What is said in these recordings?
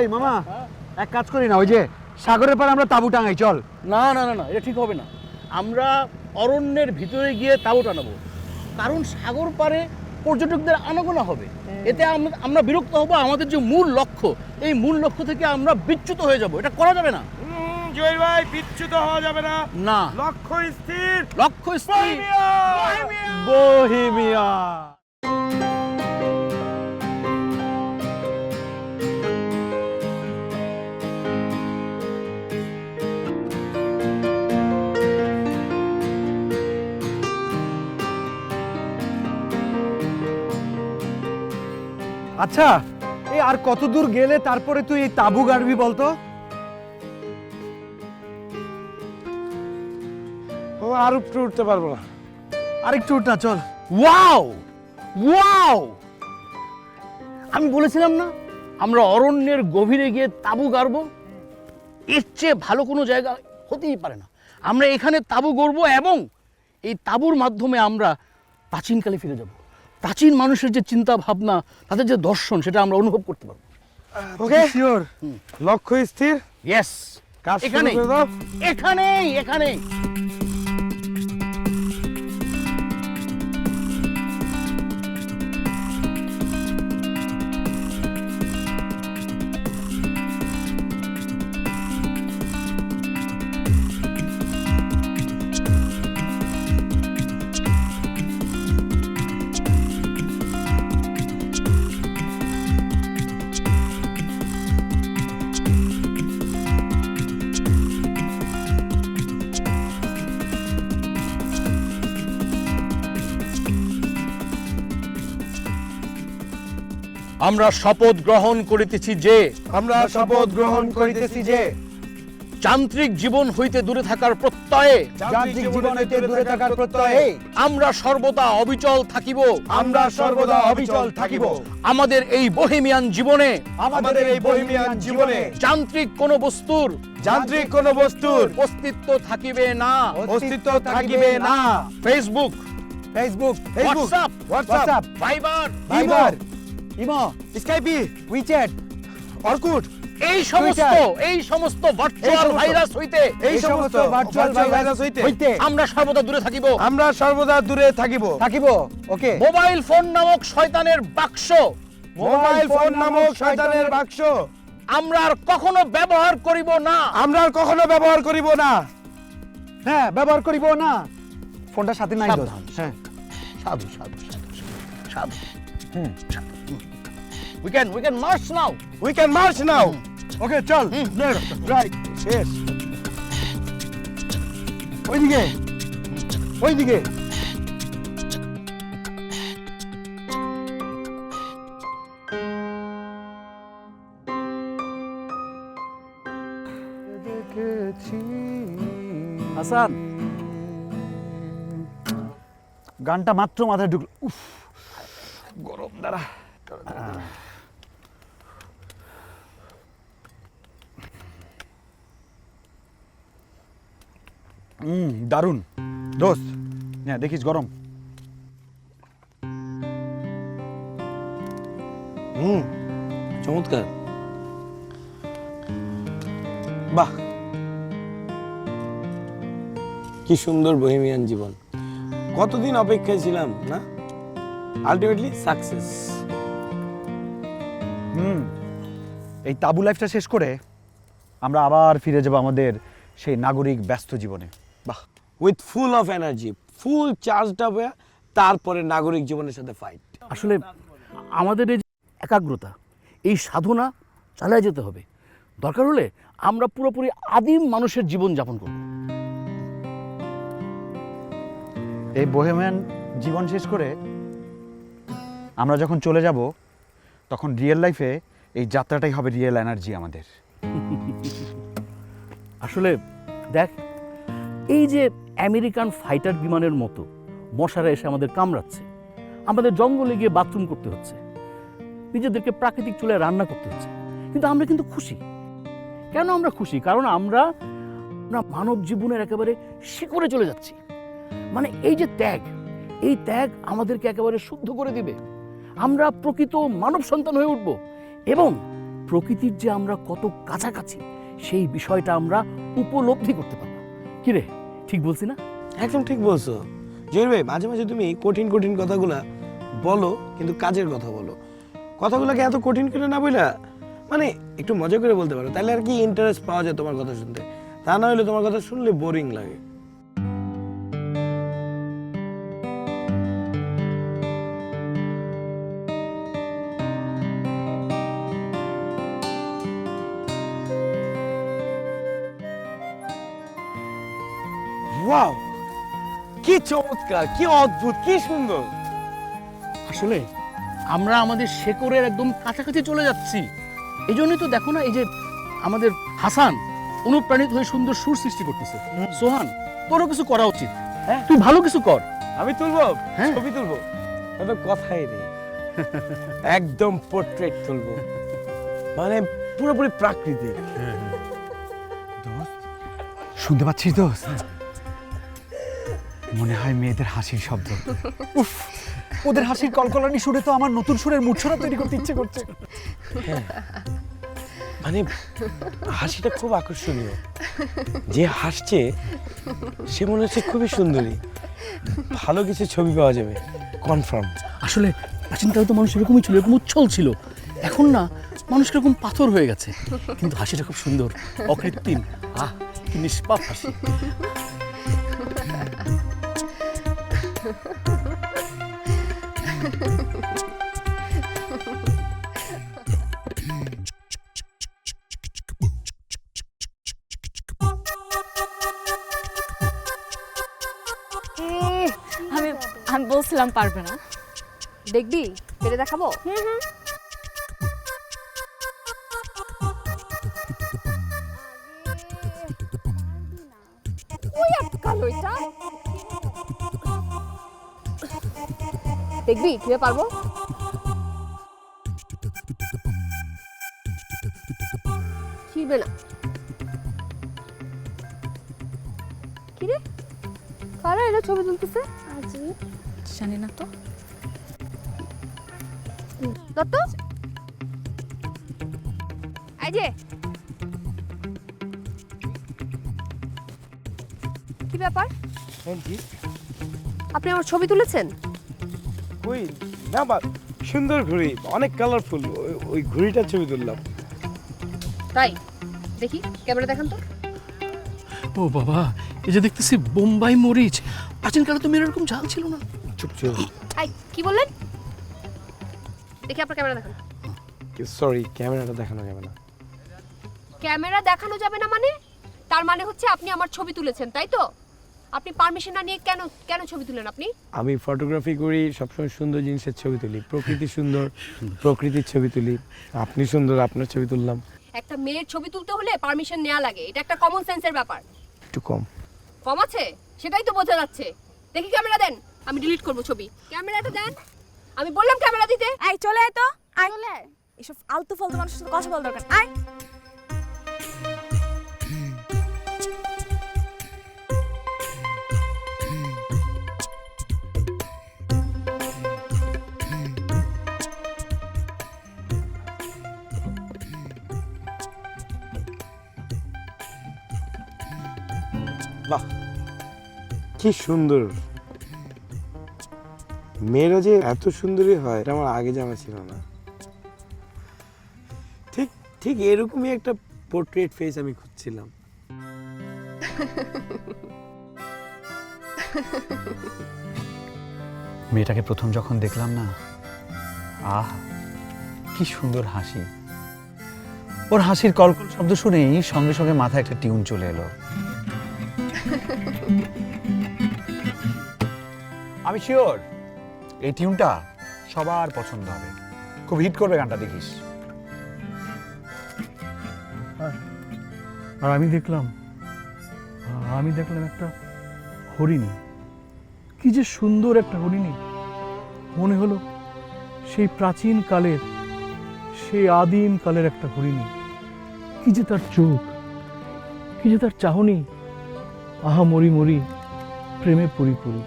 এই মামা এক কাজ করি না, ওই যে সাগরের পাড়ে আমরা তাঁবু টাঙাই, চল। না না না না, এটা ঠিক হবে না। আমরা অরণ্যের ভিতরে গিয়ে তাঁবু টানাবো, কারণ সাগর পাড়ে পর্যটকদের আনাগোনা হবে। এতে আমরা বিরক্ত হব, আমাদের যে মূল লক্ষ্য, এই মূল লক্ষ্য থেকে আমরা বিচ্যুত হয়ে যাব। এটা করা যাবে না। জুয়েল ভাই, বিচ্যুত হওয়া যাবে না। না, লক্ষ্য স্থির। লক্ষ্য স্থির। বহিমিয়া। আচ্ছা, এই আর কত দূর গেলে তারপরে তুই এই তাঁবু গাড়বি বলতো? ও আর একটু উঠতে পারবো না। আরেকটু উঠ না, চল। ওয়াও ওয়াও, আমি বলেছিলাম না আমরা অরণ্যের গভীরে গিয়ে তাঁবু গাড়বো? এর চেয়ে ভালো কোনো জায়গা হতেই পারে না। আমরা এখানে তাঁবু গড়বো এবং এই তাঁবুর মাধ্যমে আমরা প্রাচীনকালে ফিরে যাব। প্রাচীন মানুষের যে চিন্তা ভাবনা, তাদের যে দর্শন, সেটা আমরা অনুভব করতে পারবো। ওকে, শিওর। লক্ষ্য স্থির। ইয়েস, কাজ শুরু এখানেই করে দাও। এখানেই এখানেই। আমরা শপথ গ্রহণ করিতেছি যে যান্ত্রিক জীবন হইতে দূরে থাকার প্রত্যয়ে যান্ত্রিক জীবন হইতে দূরে থাকার প্রত্যয়ে আমরা সর্বদা অবিচল থাকিব। আমাদের এই বহেমিয়ান জীবনে যান্ত্রিক কোন বস্তুর অস্তিত্ব থাকিবে না। Facebook, WhatsApp, Viber, imo, Skype, WeChat, Orkut, এই সমস্ত ভার্চুয়াল ভাইরাস হইতে আমরা সর্বদা দূরে থাকিব। ওকে। মোবাইল ফোন নামক শয়তানের বাক্স আমরা আর কখনো ব্যবহার করিব না। হ্যাঁ, ব্যবহার করিব না। ফোনটা সাথে নাই তো। সাবধান। হ্যাঁ, সাধু। We can march now. ওকে, চল। রাইট, শেষ। ওইদিকে। হাসান, গানটা মাত্র মাথায় ঢুকলো। উফ, গরম। দাঁড়া। দারুণ দোস্ত। হ্যাঁ, দেখিস গরম। চমৎকার। বাহ, কি সুন্দর বহেমিয়ান জীবন। কতদিন অপেক্ষায় ছিলাম না, আলটিমেটলি সাকসেস। এই তাঁবু লাইফটা শেষ করে আমরা আবার ফিরে যাব আমাদের সেই নাগরিক ব্যস্ত জীবনে। বাহ, with full of energy, full charged up হয়ে তারপরে নাগরিক জীবনের সাথে ফাইট। আসলে আমাদের এই একাগ্রতা, এই সাধনা চালিয়ে যেতে হবে। দরকার হলে আমরা পুরোপুরি আদিম মানুষের জীবন যাপন করব। এই বোহেমিয়ান জীবন শেষ করে আমরা যখন চলে যাব, তখন রিয়েল লাইফে এই যাত্রাটাই হবে রিয়েল এনার্জি আমাদের। আসলে দেখ, এই যে আমেরিকান ফাইটার বিমানের মতো মশারা এসে আমাদের কামড়াচ্ছে, আমাদের জঙ্গলে গিয়ে বাথরুম করতে হচ্ছে, নিজেদেরকে প্রাকৃতিক চুলায় রান্না করতে হচ্ছে, কিন্তু আমরা কিন্তু খুশি। কেন আমরা খুশি? কারণ আমরা মানব জীবনের একেবারে শিকড়ে চলে যাচ্ছি। মানে এই যে ত্যাগ, এই ত্যাগ আমাদেরকে একেবারে শুদ্ধ করে দিবে। আমরা প্রকৃত মানব সন্তান হয়ে উঠব এবং প্রকৃতির যে আমরা কত কাছাকাছি সেই বিষয়টা আমরা উপলব্ধি করতে পারবো। কিরে, ঠিক বলছি না? একদম ঠিক বলছো জহির ভাই। মাঝে মাঝে তুমি কঠিন কঠিন কথাগুলা বলো, কিন্তু কাজের কথা বলো। কথাগুলোকে এত কঠিন করে না বইলা মানে একটু মজা করে বলতে পারো, তাহলে আর কি ইন্টারেস্ট পাওয়া যায় তোমার কথা শুনতে। তা না হলে তোমার কথা শুনলে বোরিং লাগে। ওয়াও, কি চমৎকার, কি অদ্ভুত, কি সুন্দর। আসলে আমরা আমাদের শেকড়ের একদম কাছাকাছি চলে যাচ্ছি। এই জন্যই তো দেখো না, এই যে আমাদের হাসান অনুপ্রাণিত হয়ে সুন্দর সুর সৃষ্টি করতেছে। সোহান, তোরও কিছু করা উচিত। হ্যাঁ, তুই ভালো কিছু কর। আমি তুলবো, হ্যাঁ। ছবি তুলবো, তো কথাই নেই। একদম পোর্ট্রেট তুলবো, মানে পুরোপুরি প্রাকৃতিক। শুনতে পাচ্ছিস দোস্ত? মনে হয় মেয়েদের হাসির শব্দ। উফ, ওদের হাসির কলকলানি সুরে তো আমার নতুন সুরের মূর্ছনা তৈরি করতে ইচ্ছে করছে। মানে হাসিটা খুব আকর্ষণীয়। যে হাসছে সে মনে হচ্ছে খুবই সুন্দরী। ভালো কিছু ছবি পাওয়া যাবে কনফার্ম। আসলে প্রাচীনকালে তো মানুষ এরকমই ছিল, এরকম উচ্ছল ছিল। এখন না মানুষ এরকম পাথর হয়ে গেছে, কিন্তু হাসিটা খুব সুন্দর, অকৃত্রিম। কি নিষ্পাপ হাসি। আমি আমি বলছিলাম পারবে না। দেখবি পেরে দেখাবো। ওই আটকালো এটা। দেখবি কিভাবে পারবো। ছিড়বে না। কিরে কারা এরা ছবি তুলতেছে? জানি না তো। দত্ত, এই যে কি ব্যাপার? আপনি আমার ছবি তুলেছেন? ওই না বা সুন্দর ঘুড়ি, অনেক কালারফুল, ওই ঘুড়িটার ছবি তুললাম। তাই দেখি, ক্যামেরা দেখান তো। ও বাবা, এই যে দেখতেছি বোম্বাই মরিচ। প্রাচীনকালে তো মেয়ের এরকম ঝাল ছিল না। চুপ চুপ, এই কি বললেন? দেখি আপনার ক্যামেরা দেখান। সরি, ক্যামেরাটা দেখানো যাবে না। ক্যামেরা দেখানো যাবে না মানে? তার মানে হচ্ছে আপনি আমার ছবি তুলেছেন, তাই তো? আপনি পারমিশন না নিয়ে কেন কেন ছবি তুলেন আপনি? আমি ফটোগ্রাফি করি, সবসময় সুন্দর জিনিসের ছবি তুলি। প্রকৃতি সুন্দর, প্রকৃতির ছবি তুলি। আপনি সুন্দর, আপনার ছবি তুললাম। একটা মেয়ের ছবি তুলতে হলে পারমিশন নেওয়া লাগে, এটা একটা কমন সেন্সের ব্যাপার। একটু কম। কম আছে সেটাই তো বোঝা যাচ্ছে। দেখি ক্যামেরা দেন, আমি ডিলিট করব ছবি। ক্যামেরাটা দেন, আমি বললাম ক্যামেরা দিতে। এই চলে আয় তো, আয় চলে আয়। এসব আলতু ফালতু মানুষের সাথে কথা বলা দরকার। আয়। বাহ, কি সুন্দর। মেয়েরা যে এত সুন্দরী হয় এটা আমার আগে জানা ছিল না। ঠিক ঠিক এরকমই একটা পোর্ট্রেট ফেস আমি খুঁজছিলাম। মেয়েটাকে প্রথম যখন দেখলাম না, আহ কি সুন্দর হাসি। ওর হাসির কলকল শব্দ শুনেই সঙ্গে সঙ্গে মাথায় একটা টিউন চলে এলো। আমি শিওর এই টিউনটা সবার পছন্দ হবে, খুব হিট করবে গানটা, দেখিস। আর আমি দেখলাম একটা হরিণী। কি যে সুন্দর একটা হরিণী। মনে হলো সেই প্রাচীন কালের, সেই আদিম কালের একটা হরিণী। কি যে তার চোখ, কি যে তার চাহনি। আহা মরি মরি, প্রেমে পরি পরি।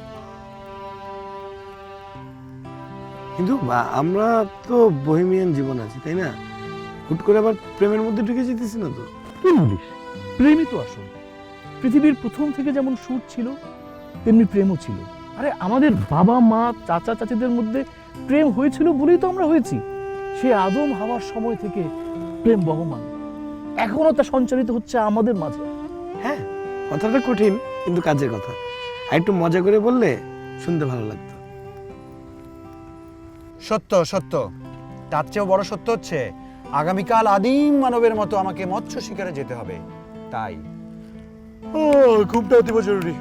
কিন্তু আমরা তো বহেমিয়ান জীবন আছি, তাই না? হুট করে আবার প্রেমের মধ্যে ঢুকে যেতেছি না তো? কি বলিস? প্রেমই তো আসল। পৃথিবীর প্রথম থেকে যেমন সুর ছিল তেমনি প্রেমও ছিল। আরে আমাদের বাবা মা চাচা চাচিদের মধ্যে প্রেম হয়েছিল বলেই তো আমরা হয়েছি। সে আদম হাওয়ার সময় থেকে প্রেম বহমান, এখনো তা সঞ্চারিত হচ্ছে আমাদের মাঝে। হ্যাঁ, কথাটা কঠিন কিন্তু কাজের কথা। আর একটু মজা করে বললে শুনতে ভালো লাগতো। সত্য সত্য, তার চেয়েও বড় সত্য হচ্ছে আগামীকাল আদিম মানবের মতো আমাকে মৎস্য শিকারে যেতে হবে। তাই ঘুমটা অতীব জরুরি।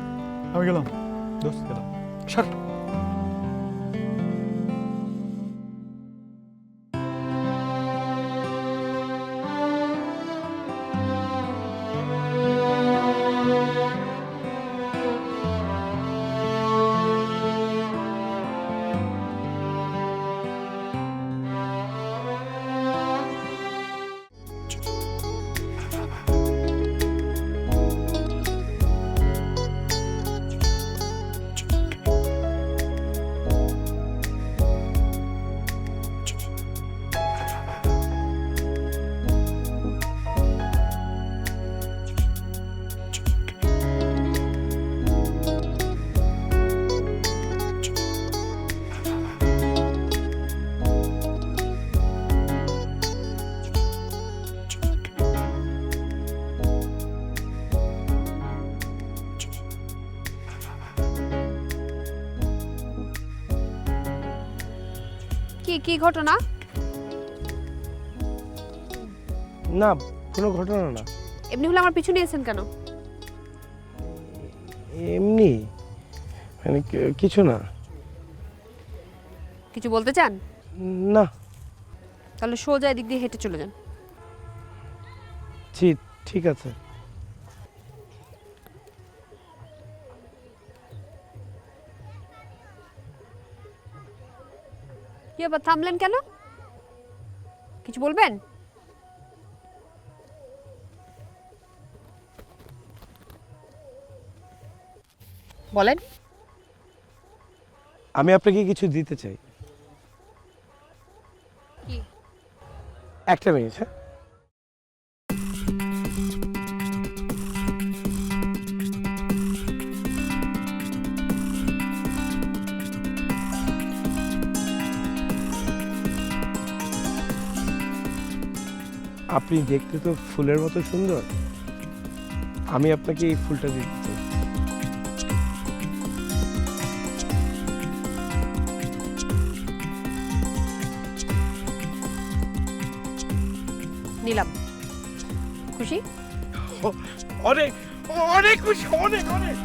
আমি গেলাম, দোস্ত গেলাম। সর। কি কি ঘটনা? না, কোনো ঘটনা না, এমনি হলে আমার পিছু নিয়েছেন কেন? এমনি মানে কিছু না। কিছু বলতে চান? না। তাহলে সোজা এদিক দিয়ে হেঁটে চলে যান। জি, ঠিক আছে। কি আবার থামলেন কেন? কিছু বলবেন? বলেন। আমি আপনাকে কিছু দিতে চাই। কি? একটা মিনিট। হ্যাঁ, আপনি দেখতে তো ফুলের মতো সুন্দর, আমি আপনাকে এই ফুলটা দিতে চাই। নিলাম। খুশি? অনেক অনেক খুশি, অনেক অনেক।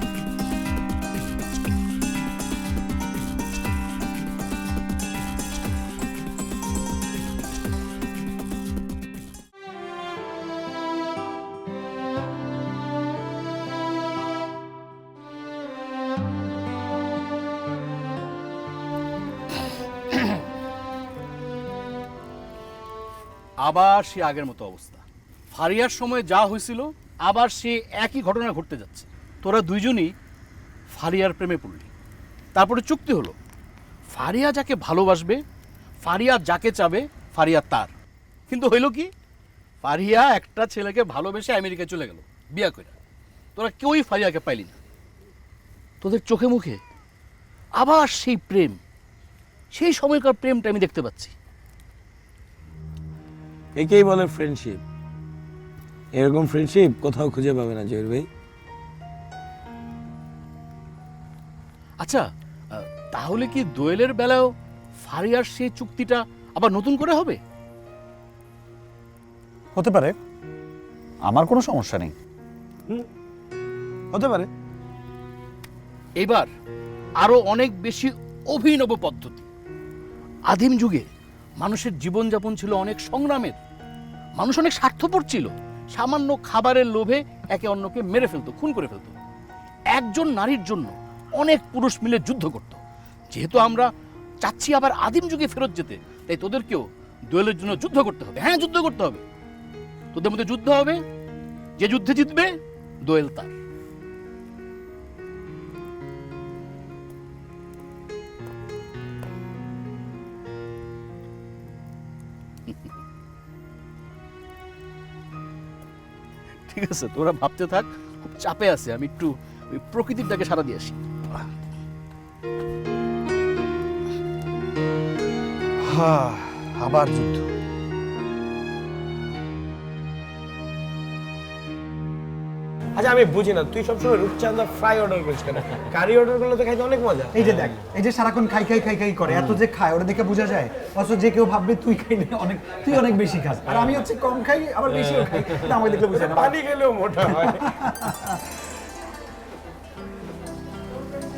আবার সে আগের মতো অবস্থা। ফারিয়ার সময় যা হয়েছিল আবার সে একই ঘটনা ঘটতে যাচ্ছে। তোরা দুইজনই ফারিয়ার প্রেমে পড়লি, তারপরে চুক্তি হলো ফারিয়া যাকে ভালোবাসবে, ফারিয়া যাকে চাবে, ফারিয়া তার। কিন্তু হইল কি, ফারিয়া একটা ছেলেকে ভালোবেসে আমেরিকায় চলে গেল বিয়া করে। তোরা কেউই ফারিয়াকে পাইলি না। তোদের চোখে মুখে আবার সেই প্রেম, সেই সময়কার প্রেমটা আমি দেখতে পাচ্ছি। একেই বলে ফ্রেন্ডশিপ। এরকম ফ্রেন্ডশিপ কোথাও খুঁজে পাবে না জহির ভাই। আচ্ছা, তাহলে কি দোয়েলের বেলাও ফারিয়ার সেই চুক্তিটা আবার নতুন করে হবে? হতে পারে, আমার কোনো সমস্যা নেই। হতে পারে। এবার আরো অনেক বেশি অভিনব পদ্ধতি। আদিম যুগে মানুষের জীবনযাপন ছিল অনেক সংগ্রামের, মানুষ অনেক স্বার্থপর ছিল। সামান্য খাবারের লোভে একে অন্যকে মেরে ফেলতো, খুন করে ফেলতো। একজন নারীর জন্য অনেক পুরুষ মিলে যুদ্ধ করত। যেহেতু আমরা চাচ্ছি আবার আদিম যুগে ফেরত যেতে, তাই তোদেরকেও দোয়েলের জন্য যুদ্ধ করতে হবে। হ্যাঁ, যুদ্ধ করতে হবে। তোদের মধ্যে যুদ্ধ হবে, যে যুদ্ধে জিতবে দোয়েল তার। ঠিক আছে, তোরা ভাবতে থাক, খুব চাপে আছে, আমি একটু ওই প্রকৃতির ডাকে সাড়া দিয়ে আসি। আবার যুদ্ধ। আচ্ছা আমি বুঝি না, তুই সবসময় রূপচাঁদা ফ্রাই অর্ডার করিস কেন? কারি অর্ডার করলে তো খাইতে অনেক মজা। এই যে দেখ, এই যে সারাক্ষণ খাই খাই খাই খাই করে, এত যে খায় ওটা দেখে বোঝা যায়। অথচ যে কেউ ভাববে তুই খাইলে তুই অনেক বেশি খাস, আর আমি হচ্ছে কম খাই আবার বেশিও খাই, এটা আমাকে দেখলে বোঝা না। পানি খেলেও মোটা হয়।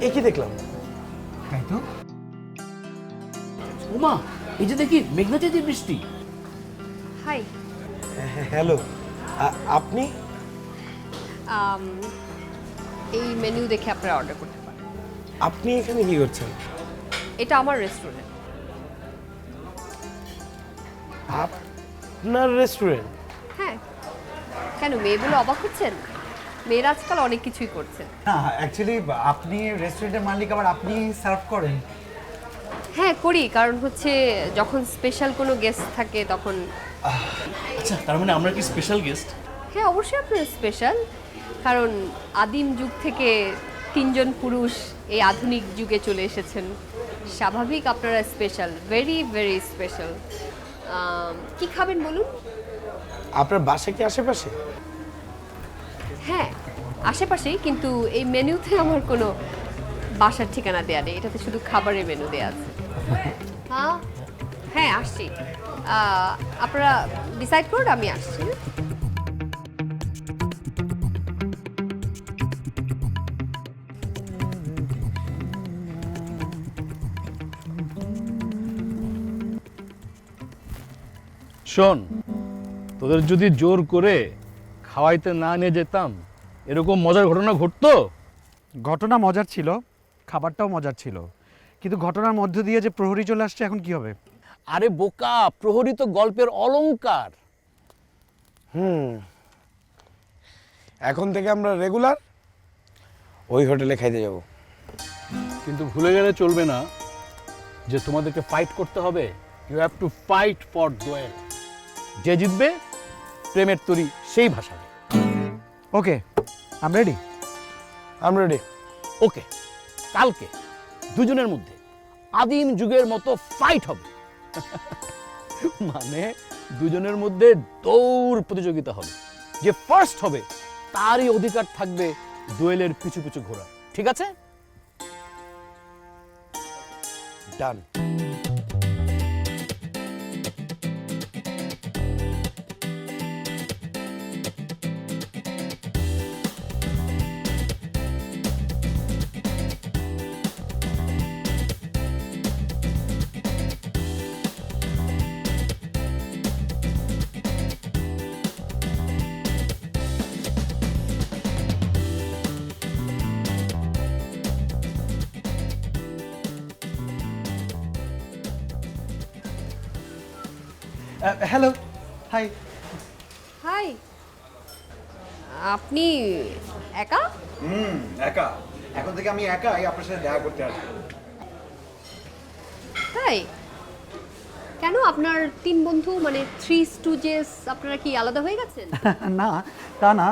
এ কি দেখলাম? খাই তো। ওমা, এই যে দেখি মেঘনা চাঁদের বৃষ্টি। হাই, হ্যালো, আপনি? এই মেনু দেখে আপনারা অর্ডার করতে পারেন। আপনি এখানে কি করছেন? এটা আমার রেস্টুরেন্ট। আপনার রেস্টুরেন্ট? হ্যাঁ, কেন মেয়েগুলো অবাক হচ্ছেন? মেয়েরা আজকাল অনেক কিছুই করছে। না, অ্যাকচুয়ালি আপনি রেস্টুরেন্টের মালিক, আবার আপনি সার্ভ করেন? হ্যাঁ করি, কারণ হচ্ছে যখন স্পেশাল কোনো গেস্ট থাকে তখন। আচ্ছা, তার মানে আমরা কি স্পেশাল গেস্ট? হ্যাঁ অবশ্যই আপনার স্পেশাল, কারণ আদিম যুগ থেকে তিনজন পুরুষ এই আধুনিক যুগে চলে এসেছেন, স্বাভাবিক আপনারা স্পেশাল, ভেরি ভেরি স্পেশাল। কি খাবেন বলুন? আপনার বাসা কি আশেপাশে? হ্যাঁ আশেপাশেই, কিন্তু এই মেনুতে আমার কোনো বাসার ঠিকানা দেয়া নেই, এটাতে শুধু খাবারের মেনু দেয়া আছে। হ্যাঁ হ্যাঁ আসছি, আপনারা ডিসাইড করুন, আমি আসছি। শোন, তোদের যদি জোর করে খাওয়াইতে না নিয়ে যেতাম, এরকম মজার ঘটনা ঘটতো? ঘটনা মজার ছিল, খাবারটাও মজার ছিল, কিন্তু ঘটনার মধ্য দিয়ে যে প্রহরী চলে আসছে, এখন কি হবে? আরে বোকা, প্রহরী তো গল্পের অলংকার। এখন থেকে আমরা রেগুলার ওই হোটেলে খাইতে যাব। কিন্তু ভুলে গেলে চলবে না যে তোমাদেরকে ফাইট করতে হবে। You have to fight for Doyel. যে জিতবে প্রেমের তরী সেই ভাষাবে। Okay, I am ready. আমরা রেডি। ওকে, কালকে দুজনের মধ্যে আদিম যুগের মতো ফাইট হবে। মানে দুজনের মধ্যে দৌড় প্রতিযোগিতা হবে, যে ফার্স্ট হবে তারই অধিকার থাকবে দোয়েলের পিছু পিছু ঘোরা, ঠিক আছে? ডান। Hello, high. হাই, আপনি একা? একা, এখন থেকে আমি একাই আপনার সাথে দেখা করতে আসবো। তাই? কেন, আপনার তিন বন্ধু মানে থ্রি স্টুজেস, আপনারা কি আলাদা হয়ে গেছেন? না, তা না,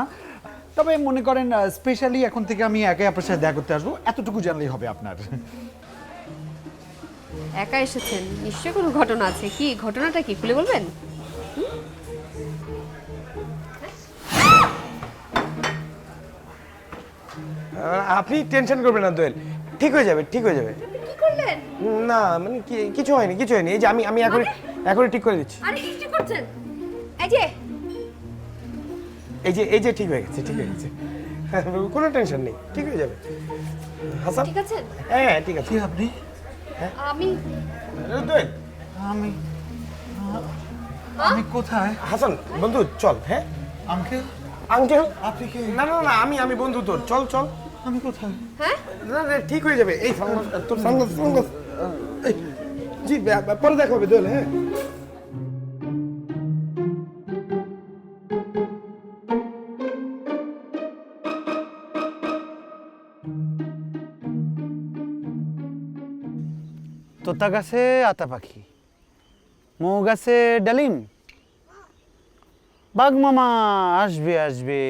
তবে মনে করেন স্পেশালি এখন থেকে আমি একাই আপনার সাথে দেখা করতে আসবো, এতটুকু জানলেই হবে আপনার। একা এসেছেন, নিশ্চয়ই কোনো ঘটনা আছে। কি ঘটনাটা, কি খুলে বলবেন? আপনি টেনশন করবেন না দোয়েল, ঠিক হয়ে যাবে, ঠিক হয়ে যাবে। কি করলেন? না মানে কিছু হয়নি, কিছু হয়নি। এই যে আমি এখনই ঠিক করে দিচ্ছি। আরে কি করছেন? এই যে এই যে ঠিক হয়ে গেছে, ঠিক হয়ে গেছে। কোনো টেনশন নেই, ঠিক হয়ে যাবে। হাসান, ঠিক আছেন? হ্যাঁ ঠিক আছে। কি আপনি? আমি দোয়েল, আমি আমি কোথায়? হাসান বন্ধু চল। হ্যাঁ আঙ্কেল, আঙ্কেল, আপনি কি? না না না, আমি বন্ধু তোর, চল চল। আমি কোথায়? হ্যাঁ না না ঠিক হয়ে যাবে। এই তোর সানগ্লাস এই, জি পরে দেখা হবে দোয়েল। হ্যাঁ তোতা গাছে আতা পাখি, মৌ গাছে ডালিম, বাঘ মামা আসবে আসবে,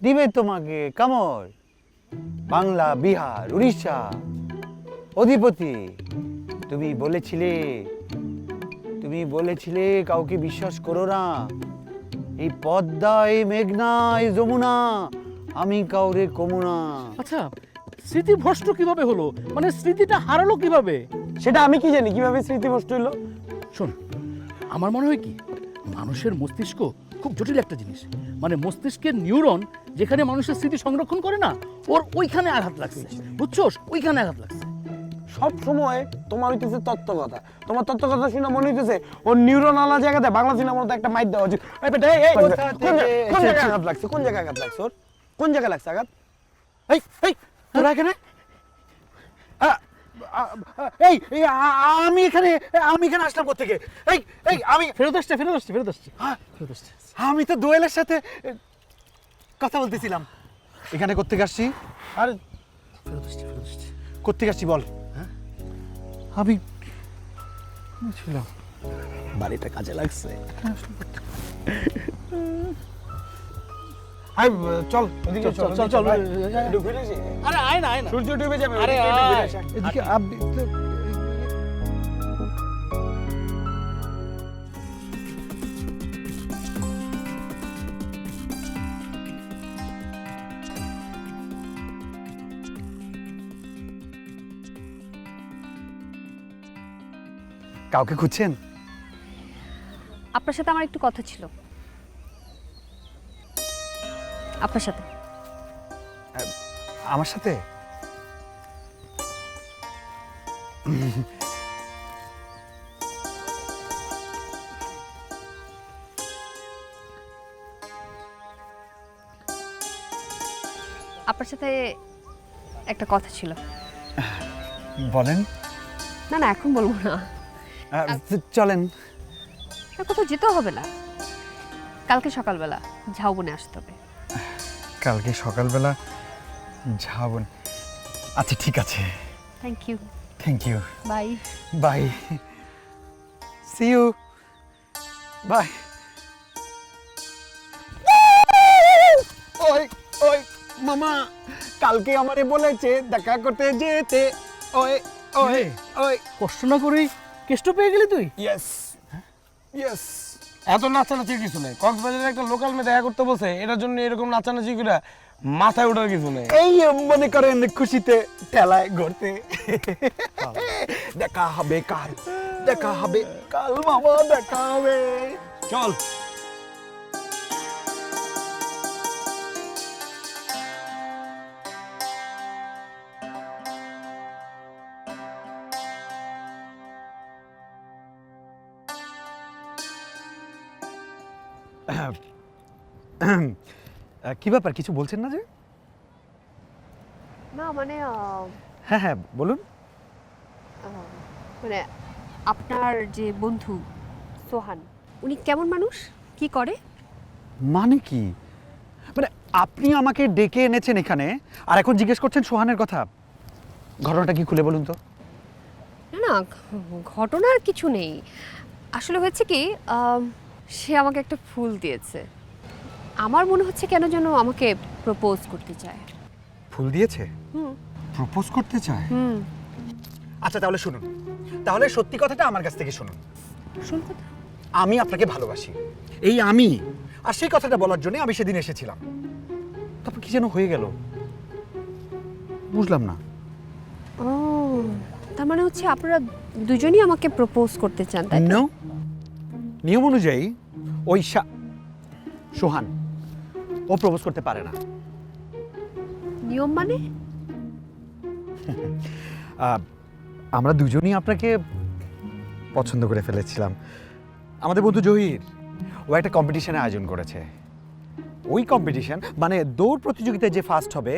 দিবে তোমাকে কামড়। বাংলা, বিহার, উড়িষ্যা অধিপতি, তুমি বলেছিলে কাউকে বিশ্বাস করো না। এই পদ্মা, এই মেঘনা, এই যমুনা, আমি কাউরে কমু না। আচ্ছা, স্মৃতি ভ্রষ্ট কিভাবে হলো, মানে স্মৃতিটা হারালো কিভাবে? সেটা আমি কি জানি কিভাবে স্মৃতিভ্রষ্ট হইলো। শোন, আমার মনে হয় কি, মানুষের মস্তিষ্ক খুব জটিল একটা জিনিস। মানে মস্তিষ্কের নিউরন যেখানে মানুষের স্মৃতি সংরক্ষণ করে না, ওর ওইখানে আঘাত লাগছে, বুঝছোস? ওইখানে আঘাত লাগছে। সব সময় তোমার হইতেছে তত্ত্ব কথা। তোমার তত্ত্ব কথা শুনে মনে হইতেছে ওর নিউরন আলা জায়গাতে বাংলা সিনেমার মতো একটা মাইর দেওয়া উচিত। এই বেটা, এই কোন জায়গায় আঘাত লাগছে? কোন জায়গায় আঘাত লাগছে ওর? কোন জায়গায় লাগছে আঘাত? এই এই তোরা এখানে? আমি এখানে আসলাম কোত্থেকে? আমি ফেরত আসছে। আমি তো দোয়েলের সাথে কথা বলতেছিলাম। এখানে কোত্থেকে আসছি? আরে ফেরত আসছে। কোত্থেকে আসছি বল। আমি ছিলাম বাড়িটা কাজে লাগছে। চল ওদিকে চল। একটু ঘুরে আসি। আরে আয় না। সূর্য ডুবে যাবে। আরে ওদিকে একটু ঘুরে আয়। আসি। এদিকে কাউকে খুঁজছেন? আপনার সাথে আমার একটু কথা ছিল। আপনার সাথে। আমার সাথে? আপনার সাথে একটা কথা ছিল। বলেন। না এখন বলবো না। চলেন। কোথাও যেতেও হবে না, কালকে সকালবেলা ঝাউবনে আসতে হবে। কালকে সকালবেলা যাবেন? আচ্ছা ঠিক আছে। Thank you. Bye. Bye. See you. Bye. ওই মামা কালকে আমারে বলেছে দেখা করতে যেতে। ওই কষ্ট না করেই কেষ্ট পেয়ে গেলি তুই? ইয়েস। এত নাচানাচির কিছু নেই। কক্সবাজারের একটা লোকাল মেয়ে দেখা করতে বসে, এটার জন্য এরকম নাচানাচি করে মাথায় ওঠার কিছু নেই। এই মনে করেন খুশিতে ঠেলায় ঘুরতে। দেখা হবে কাল মামা, দেখা হবে। চল। কি ব্যাপার, কিছু বলছেন না যে? না মানে হ্যাঁ বলুন। মানে আপনার যে বন্ধু সোহান, উনি কেমন মানুষ, কি করে? মানে কি? মানে আপনি আমাকে ডেকে এনেছেন এখানে আর এখন জিজ্ঞেস করছেন সোহানের কথা? ঘটনাটা কি খুলে বলুন তো। না ঘটনার কিছু নেই। আসলে হয়েছে কি, সে আমাকে একটা ফুল দিয়েছে। আমার মনে হচ্ছে কেন যেন আমাকে প্রপোজ করতে চায়। ফুল দিয়েছে? প্রপোজ করতে চায়? আচ্ছা তাহলে শুনুন, তাহলে সত্যি কথাটা আমার কাছ থেকে শুনুন। আমি আপনাকে ভালোবাসি, এই আমি। আর সেই কথাটা বলার জন্য আমি সেদিন এসেছিলাম। তারপর কি যেন হয়ে গেল, বুঝলাম না। ও তার মানে হচ্ছে আপনারা দুজনেই আমাকে প্রপোজ করতে চান, তাই না? নিয়ম অনুযায়ী ওই সোহান ও প্রপোজ করতে পারে না। নিয়ম মানে? আমরা দুজনেই আপনাকে পছন্দ করে ফেলেছিলাম। আমাদের বন্ধু জহির, ও একটা কম্পিটিশনের আয়োজন করেছে। ওই কম্পিটিশন মানে দৌড় প্রতিযোগিতায় যে ফার্স্ট হবে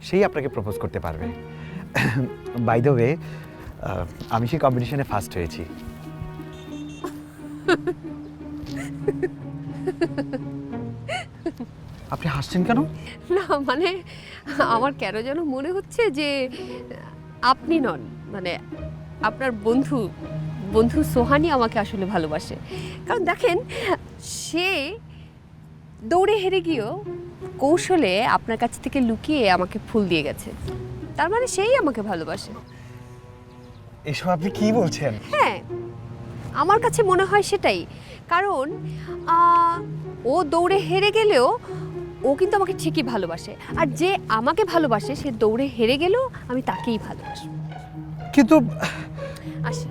সেই আপনাকে প্রপোজ করতে পারবে। বাই দ্য ওয়ে, আমি সেই কম্পিটিশনে ফার্স্ট হয়েছি। আপনি হাসছেন কেন? না মানে আমার কেন যেন মনে হচ্ছে যে আপনি নন, মানে আপনার বন্ধু বন্ধু সোহানি আমাকে আসলে ভালোবাসে। কারণ দেখেন, সে দৌড়ে হেরে গিয়েও কৌশলে আপনার কাছ থেকে লুকিয়ে আমাকে ফুল দিয়ে গেছে। তার মানে সেই আমাকে ভালোবাসে। এসব আপনি কি বলছেন? হ্যাঁ, আমার কাছে মনে হয় সেটাই। কারণ ও দৌড়ে হেরে গেলেও ও কিন্তু আমাকে ঠিকই ভালোবাসে, আর যে আমাকে ভালোবাসে সে দৌড়ে হেরে গেলেও আমি তাকেই ভালোবাসি। কিন্তু আসি।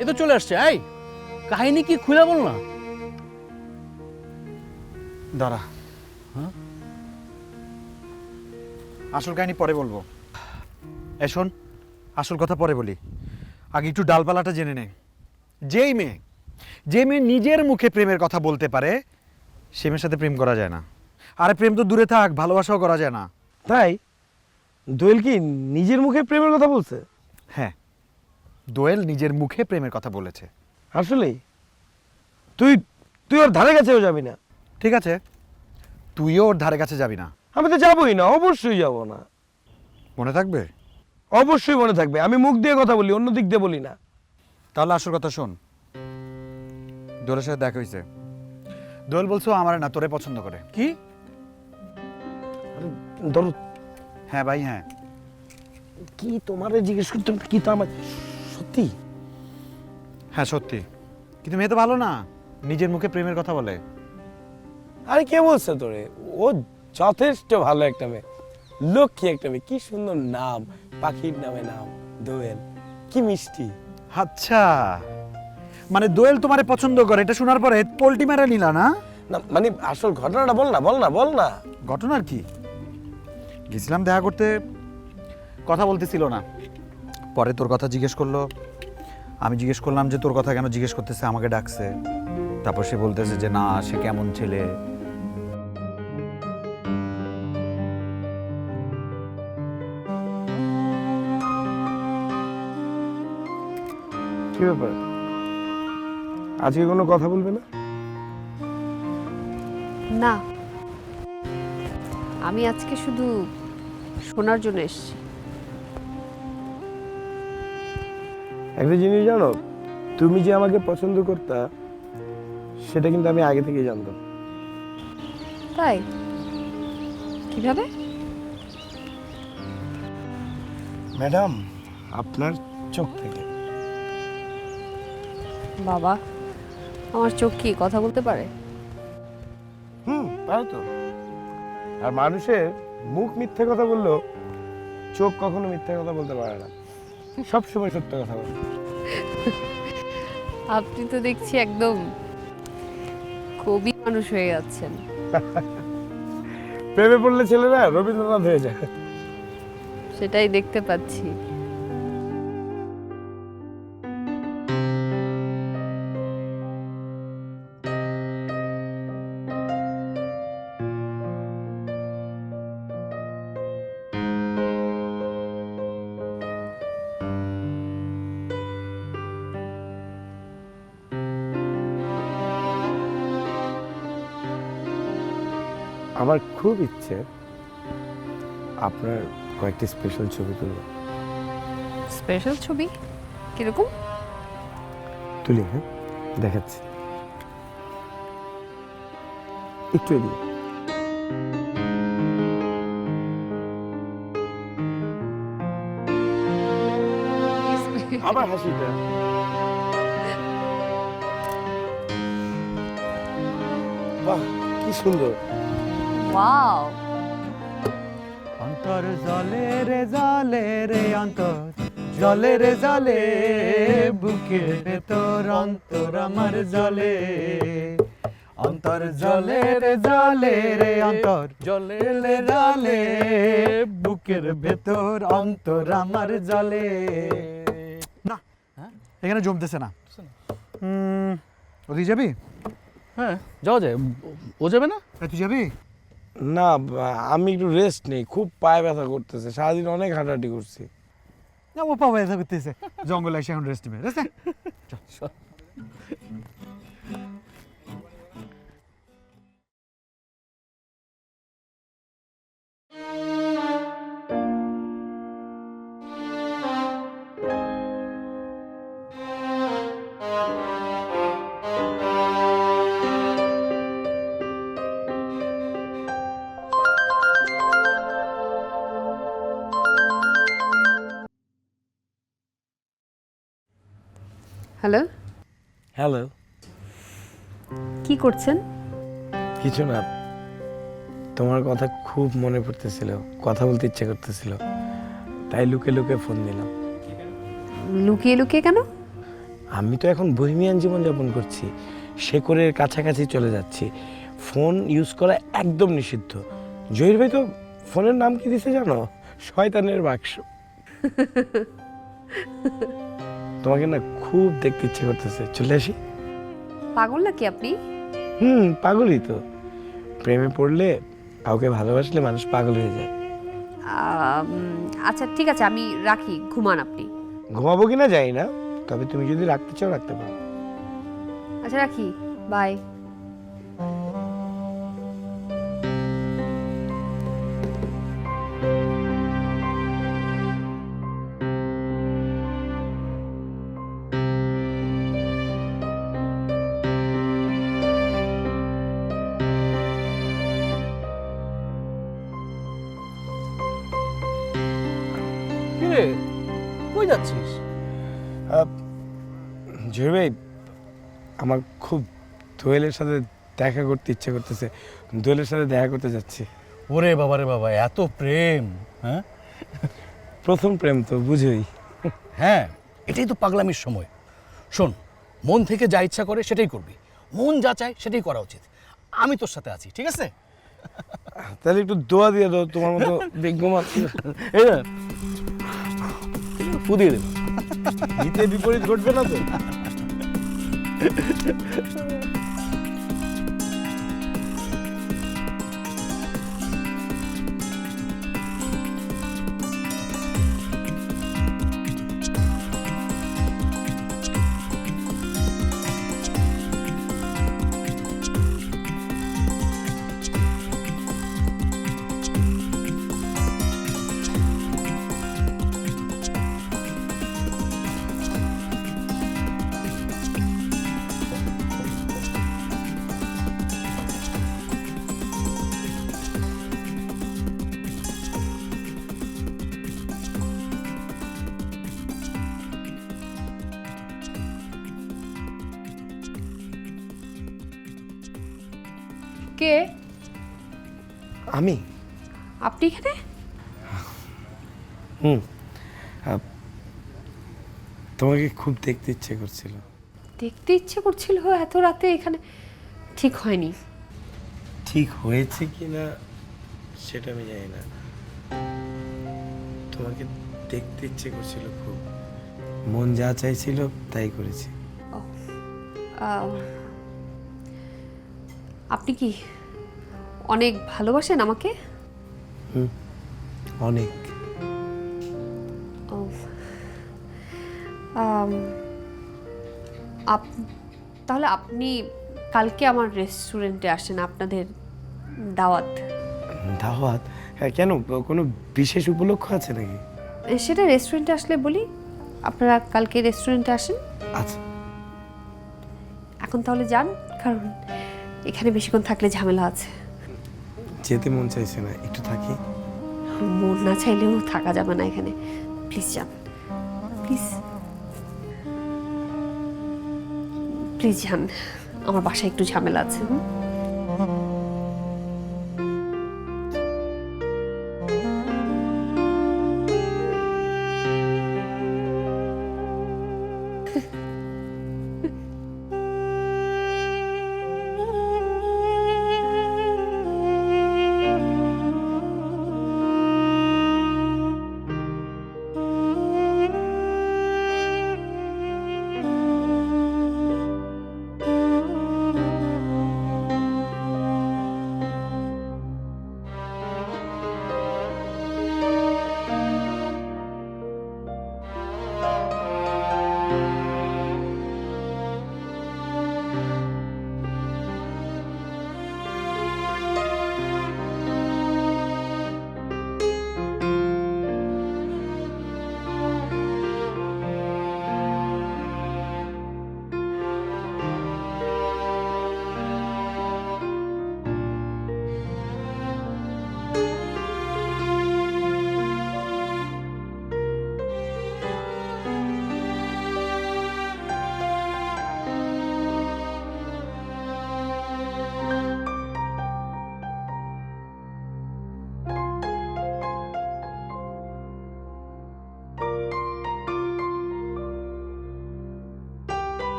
এই তো চলে আসছে। এই কাহিনী কি খুলে বল না। দাঁড়া, হ্যাঁ? আসল কাহিনী পরে বলবো। শোন, আসল কথা পরে বলি, আগে একটু ডালপালাটা জেনে নে। যে মেয়ে নিজের মুখে প্রেমের কথা বলতে পারে সে মেয়ের সাথে প্রেম করা যায় না। আরে প্রেম তো দূরে থাক, ভালোবাসাও করা যায় না। তাই দোয়েল কি নিজের মুখে প্রেমের কথা বলছে? হ্যাঁ, দোয়েল নিজের মুখে প্রেমের কথা বলেছে। আসলেই? তুই তুই ওর ধারে কাছেও যাবি না? ঠিক আছে, তুইও ওর ধারে কাছে যাবি না। আমি তো যাবোই না, অবশ্যই যাব না। মনে থাকবে? অবশ্যই মনে থাকবে। আমি মুখ দিয়ে কথা বলি, অন্য দিক দিয়ে বলি না। তাহলে আসল কথা শোন। দোয়েলের সাথে দেখা হয়েছে। দোয়েল বলছো আমার না, তোরে পছন্দ করে। কি? ধরো, হ্যাঁ ভাই, হ্যাঁ। কি তোমারে জিজ্ঞেস করতে, কি তো আমার সত্যি? হ্যাঁ সত্যি, কিন্তু মেয়ে তো ভালো না, নিজের মুখে প্রেমের কথা বলে। আরে কে বলছে তোরে? ও যথেষ্ট ভালো একটা মেয়ে, লক্ষ্মী একটা মেয়ে। কি সুন্দর নাম, পাখির নামে নাম দোয়েল, কি মিষ্টি। আচ্ছা, মানে দোয়েল তোমারে পছন্দ করে, এটা শোনার পরে পোল্টি মারা নিলা না? না মানে আসল ঘটনাটা বল না, বল না, বল না। ঘটনার কি? গেছিলাম দেখা করতে, কথা বলতেছিল না। পরে তোর কথা জিজ্ঞেস করলো, আমি জিজ্ঞেস করলাম যে তোর কথা কেন জিজ্ঞেস করতেছে, আমাকে ডাকছে। তারপর সে বলতেছে যে না, সে কেমন ছেলে। কি ব্যাপার, আজকে কোনো কথা বলবে না? না, আমি আজকে শুধু শোনার জন্য এসেছি। একটা জিনিস জানো, তুমি যে আমাকে পছন্দ করতা সেটা কিন্তু আমি আগে থেকেই জানতাম। তাই? কিভাবে? ম্যাডাম, আপনার চোখ থেকে। বাবা, আমার চোখ কি কথা বলতে পারে? তাই তো। আর মানুষের মুখ মিথ্যে কথা বললেও চোখ কখনো মিথ্যে কথা বলতে পারে না, সব সময় সত্য কথা বলে। আপনি তো দেখছি একদম কবি মানুষ হয়ে যাচ্ছেন। প্রেমে পড়লে ছেলেরা রবীন্দ্রনাথ হয়ে যায়। সেটাই দেখতে পাচ্ছি। আমার খুব ইচ্ছে আপনার কয়েকটি স্পেশাল ছবি তুলব। স্পেশাল ছবি? কিরকম? তুলি, হ্যাঁ দেখাচ্ছি, একটু এদিকে। আবার হাসিটা। বাহ, কি সুন্দর। ওয়াও, অন্তর জলে রে জলে রে, অন্তর জলে রে জলে, বুকের ভেতর অন্তর আমার জলে। অন্তর জলে রে জলে রে, অন্তর জলে রে জলে, বুকের ভেতর অন্তর আমার জলে। না, এখানে জমতেছে না। ওদিকে যাবি? হ্যাঁ, যাওয়া যায়। ও যাবে না? তুই যাবি? না আমি একটু রেস্ট নেই, খুব পায়ে ব্যথা করতেছে, সারাদিন অনেক হাঁটাহাঁটি করছি। না ও পাওয়া ব্যথা করতেছে, জঙ্গলে এসে এখন রেস্ট নেবে, রেস্ট নে। Hello, hello. কি করছেন? কিছু না, তোমার কথা খুব মনে পড়তেছিল, কথা বলতে ইচ্ছে করতেছিল, তাই লুকে লুকে ফোন দিলাম। লুকিয়ে লুকিয়ে কেন? আমি তো এখন বহিমিয়ান জীবনযাপন করছি, শেকড়ের কাছাকাছি চলে যাচ্ছি, ফোন ইউজ করা একদম নিষিদ্ধ। জহির ভাই তো ফোনের নাম কি দিছে জানো? শয়তানের বাক্স। তোমাকে না খুব দেখতে ইচ্ছে করতেছে, চলে আসি। পাগল নাকি আপনি? পাগলই তো। প্রেমে পড়লে, কাউকে ভালোবাসলে মানুষ পাগল হয়ে যায়। আচ্ছা ঠিক আছে, আমি রাখি, ঘুমান আপনি। ঘুমাবো কিনা যাই না, তবে তুমি যদি রাখতে চাও রাখতে পারো। আচ্ছা রাখি, বাই। কিরে, কই যাচ্ছিস? জহির ভাই, আমার খুব দোয়েলের সাথে দেখা করতে ইচ্ছে করতেছে, দোয়েলের সাথে দেখা করতে যাচ্ছি। ওরে বাবা রে বাবা, এত প্রেম! হ্যাঁ প্রথম প্রেম তো বুঝোই। হ্যাঁ, এটাই তো পাগলামির সময়। শোন, মন থেকে যা ইচ্ছা করে সেটাই করবি, মন যা চায় সেটাই করা উচিত। আমি তোর সাথে আছি, ঠিক আছে? তাহলে একটু দোয়া দিয়ে দাও, তোমার মতো বিজ্ঞমান। এই না, ফু দিয়ে দেবো। হিতে বিপরীত ঘটবে না তো? কে? আমি? আপনি এখানে? তোমাকে খুব দেখতে ইচ্ছে করছিল। দেখতে ইচ্ছে করছিল এত রাতে এখানে? ঠিক হয়নি। ঠিক হয়েছে কিনা সেটা আমি জানি না, তোমাকে দেখতে ইচ্ছে করছিল খুব, মন যা চাইছিল তাই করেছি। আপনি কি অনেক ভালোবাসেন আমাকে? অনেক। ও, আম, তাহলে আপনি কালকে আমার রেস্টুরেন্টে আসেন, আপনাদের দাওয়াত। দাওয়াত? হ্যাঁ, কেন, কোনো বিশেষ উপলক্ষ আছে নাকি? সেটা রেস্টুরেন্টে আসলে বলি। আপনারা কালকে রেস্টুরেন্টে আসেন। আচ্ছা। এখন তাহলে যান, কারণ এখানে বেশিক্ষণ থাকলে ঝামেলা আছে। যেতে মন চাইছে না, একটু থাকি। মন না চাইলেও থাকা যাবে না এখানে, প্লিজ যান, প্লিজ প্লিজ যান, আমার বাসায় একটু ঝামেলা আছে।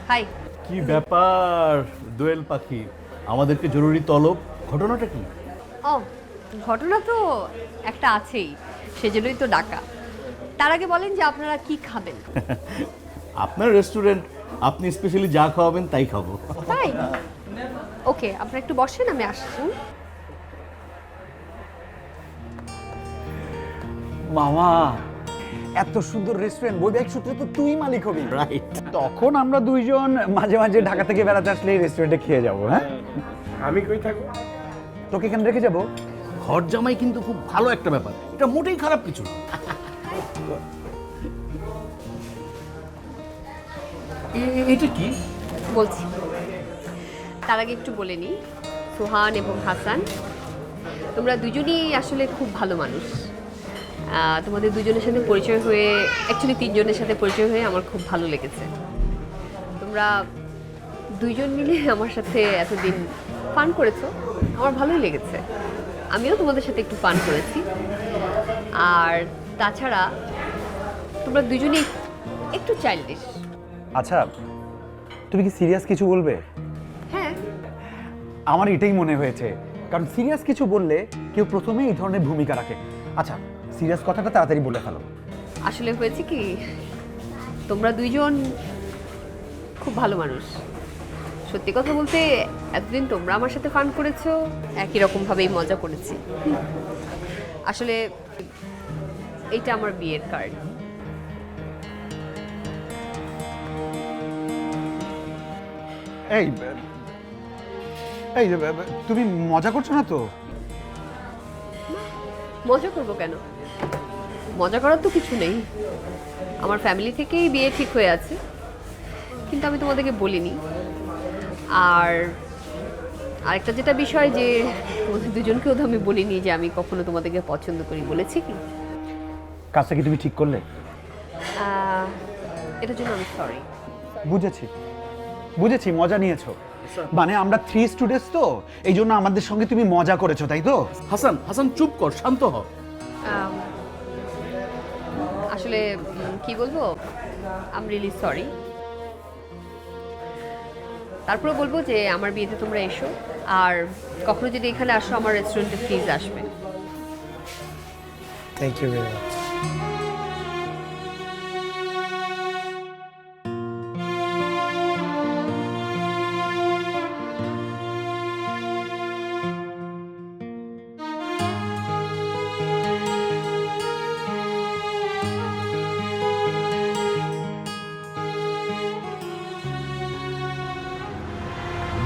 হাই। কি ব্যাপার দোয়েল পাখি, আমাদেরকে জরুরি তলব, ঘটনাটা কি? ও, ঘটনা তো একটা আছেই, সেজন্যই তো ডাকা। তার আগে বলেন যে আপনারা কি খাবেন। আপনার রেস্টুরেন্ট, আপনি স্পেশালি যা খাওয়াবেন তাই খাবো। তাই? ওকে, আপনারা একটু বসেন, আমি আসছি। মামা, এত সুন্দর রেস্টুরেন্ট, বৈবাহিক সূত্রে তো তুই মালিক হবি। রাইট। তখন আমরা দুইজন মাঝে মাঝে ঢাকা থেকে বেড়াতে আসলে এই রেস্টুরেন্টে খেয়ে যাবো। হ্যাঁ, আমি কই থাকবো? তোকে এখানে রেখে যাবো। ঘর জামাই কিন্তু খুব ভালো একটা ব্যাপার, এটা মোটেই খারাপ কিছু না। এটা কি? বলছি, তার আগে একটু বলে নিই, সোহান এবং হাসান, তোমরা দুজনই আসলে খুব ভালো মানুষ। তোমাদের দুজনের সাথে পরিচয় হয়ে, অ্যাকচুয়ালি তিনজনের সাথে পরিচয় হয়ে আমার খুব ভালো লেগেছে। তোমরা দুইজন মিলে আমার সাথে এতদিন ফান করেছো, আমার ভালোই লেগেছে। আমিও তোমাদের সাথে একটু ফান করেছি। আর তাছাড়া তোমরা দুজনেই একটু চাইল্ডিশ। আচ্ছা, তুমি কি সিরিয়াস কিছু বলবে? হ্যাঁ, আমার এটাই মনে হয়েছে, কারণ সিরিয়াস কিছু বললে কেউ প্রথমে এই ধরনের ভূমিকা রাখে। আচ্ছা, সিরিয়াস কথাটা তাড়াতাড়ি বলে ফেলো। আসলে হয়েছে কি, তোমরা দুইজন খুব ভালো মানুষ। সত্যি কথা বলতে, এতদিন তোমরা আমার সাথে ফান করেছো, একই রকমভাবেই মজা করেছি। আসলে এইটা আমার বিয়ের কার্ড। এই এই তুমি মজা করছো না তো? মজা করবো কেন? মজা করার তো কিছু নেই। আমার ফ্যামিলি থেকেই বিয়ে ঠিক হয়ে আছে, কিন্তু আমি তোমাদেরকে বলিনি। আর আরেকটা যেটা বিষয়, যে তোমাদের দুজনকেও তো আমি বলিনি যে আমি কখনো তোমাদেরকে পছন্দ করি। বলেছি কি? কাজটা কি তুমি ঠিক করলে? এটার জন্য আমি সরি। বুঝেছি বুঝেছি, মজা নিয়েছো। মানে আমরা 3 স্টুডেন্টস তো, এই জন্য আমাদের সঙ্গে তুমি মজা করেছো, তাই তো? হাসান, হাসান চুপ কর, শান্ত হ। আসলে কি বলবো, আই এম রিয়েলি সরি। তারপরে বলবো যে আমার বিয়েতে তোমরা এসো, আর কখনো যদি এখানে আসো আমার রেস্টুরেন্টে প্লিজ আসবে। Thank you very much.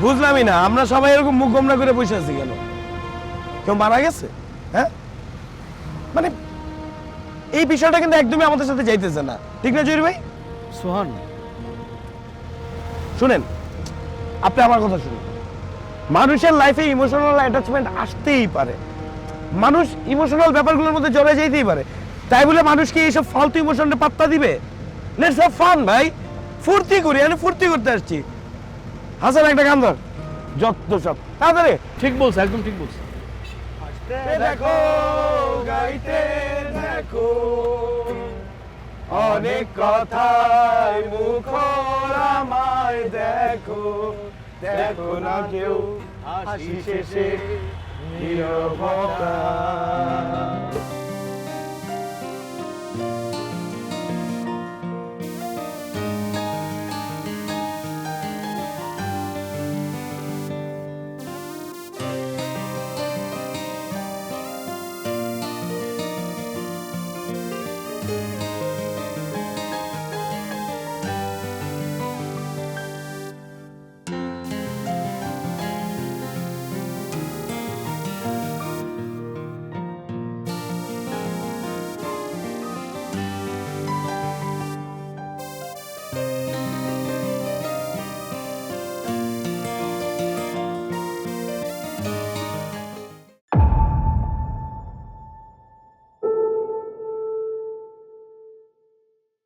বুঝলামই না, আমরা সবাই এরকম মুখ গোমরা করে বসে আছি কেন? কেউ মারা গেছে? হ্যাঁ, মানে এই বিষয়টা কিন্তু একদমই আমাদের সাথে যাইতেছে না, ঠিক না জহির ভাই? সোহান, শুনেন, আপনি আমার কথা শুনুন। মানুষের লাইফে ইমোশনাল অ্যাটাচমেন্ট আসতেই পারে, মানুষ ইমোশনাল ব্যাপারগুলোর মধ্যে জড়ে যেতেই পারে। তাই বলে মানুষকে এইসব ফালতু ইমোশনে পাত্তা দিবে? লেটস হ্যাভ ফান ভাই, ফুর্তি করি, আমি ফুর্তি করতে আসছি। হাসান, একটা গান ধর, যত সব তাড়াতাড়ি। ঠিক বলছে, একদম ঠিক বলছে। দেখো গাইতে দেখো, অনেক কথাই মুখর আমায় দেখো, দেখো না কেউ হাসি শেষে নীরবতা।